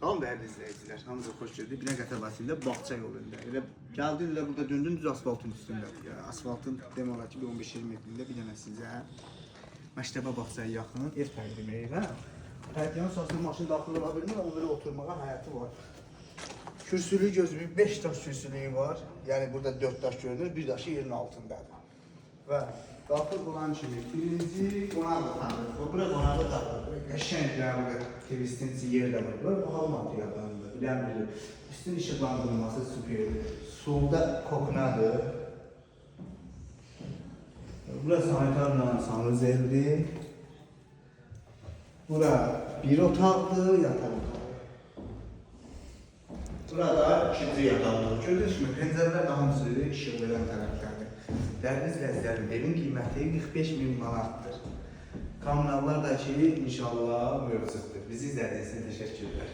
Tamam değerli izleyiciler, hamınıza hoş gördük. Binəqəti Vasili'yle Bağça yolunda. Elə gəldin elə burada döndün düz asfaltın üstündə. Ya, asfaltın demək olar ki bir 15-20 metrində bir dənə sizə məktəbə Bağçaya yaxın ev təqdim edir. Hə? Pərdiyanın sahasında maşın daxil ola bilmir, amma belə oturmağa həyəti var. Kürsülüyü gözləyib 5 daş kürsülüyü var. Yəni burada 4 daş görünür, bir daşı yerin altındadır. Və daxil olan kimi birinci qonaq otağıdır. Bura qonaq otağıdır. Qəşəng bir turistin yeri də var. Bura bahalı materiallardır. Bilən bilir. Üstün işıqlandırılması süperdir. Solda koknadır. Bura sanitarla sanuzeldir. Bura bir otaqdır, yataq otağı. Burada ikinci yataqdır. Gördüyünüz kimi pəncərələr daha hamısı işıq verən tərəflərdir. Dərli izləyicilərim, evin qiyməti 45.000 manatdır. Kommunallar da ki, inşallah mövcuddur. Bizi izlədiyiniz üçün təşəkkürlər.